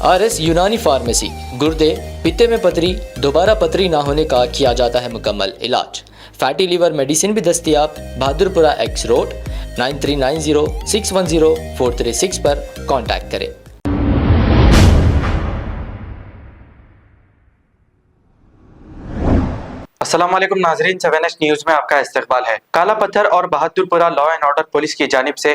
RS यूनानी pharmacy, गुर्दे, पित्ते में पथरी, दोबारा पथरी ना होने का किया जाता है मुकम्मल इलाज। फैटी लीवर मेडिसिन भी दस्तियाब। बहादुरपुरा X रोड 9390610436 पर कांटेक्ट करें। अस्सलाम वालेकुम नाजरीन, 7H न्यूज में आपका इस्तकबाल है। काला पत्थर और Bahadurpura law and order police की जानिब से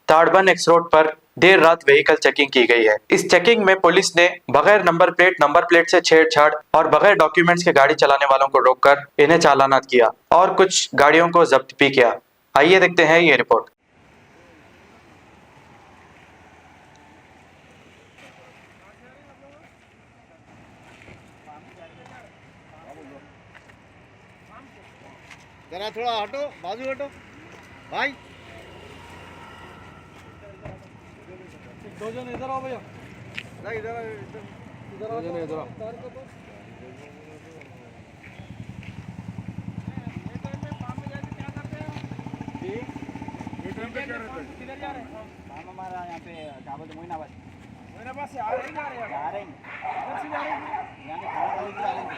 ताड़बन X रोड पर देर रात व्हीकल चेकिंग की गई है। इस चेकिंग में पुलिस ने बगैर नंबर प्लेट से छेड़छाड़ और बगैर डॉक्यूमेंट्स के गाड़ी चलाने वालों को रोककर इन्हें चालानात किया और कुछ गाड़ियों को जब्त भी किया। आइए देखते हैं ये रिपोर्ट। जरा थोड़ा हटो, बाजू हटो भाई। दो जन इधर आओ भैया। नहीं इधर आओ, इधर आओ। किधर जा रहे हैं? हम हमारा यहाँ पे क्या बोलते मोइनाबाद से आ रहे हैं, जा रहे हैं इधर से जा रहे हैं, यहाँ के खाना वाले जा रहे हैं।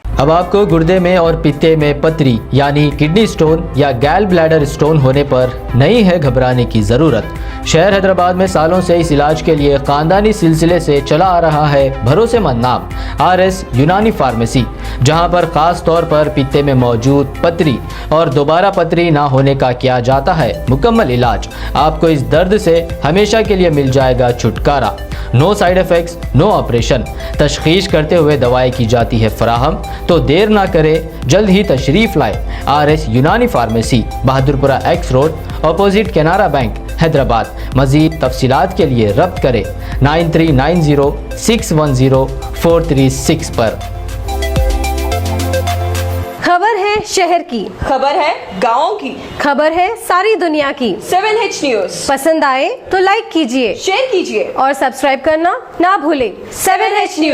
अब आपको गुर्दे में और पित्ते में पथरी यानी किडनी स्टोन या गैल ब्लैडर स्टोन होने पर नहीं है घबराने की ज़रूरत। शहर हैदराबाद में सालों से इस इलाज के लिए ख़ानदानी सिलसिले से चला आ रहा है भरोसेमंद नाम RS यूनानी फार्मेसी, जहां पर ख़ास तौर पर पित्ते में मौजूद पथरी और दोबारा पथरी ना होने का किया जाता है मुकम्मल इलाज। आपको इस दर्द से हमेशा के लिए मिल जाएगा छुटकारा। No side effects, no operation. तशखीस करते हुए दवाएं की जाती है फराहम। तो देर ना करें, जल्द ही तशरीफ लाए। RS यूनानी pharmacy, Bahadurpura X road, opposite Canara bank, Hyderabad. मज़ीद तफसीलात के लिए रब्त करें 9390610436 पर। खबर है शहर की, खबर है गाँव की, खबर है सारी दुनिया की। 7H न्यूज पसंद आए तो लाइक कीजिए, शेयर कीजिए और सब्सक्राइब करना ना भूलें। 7H news.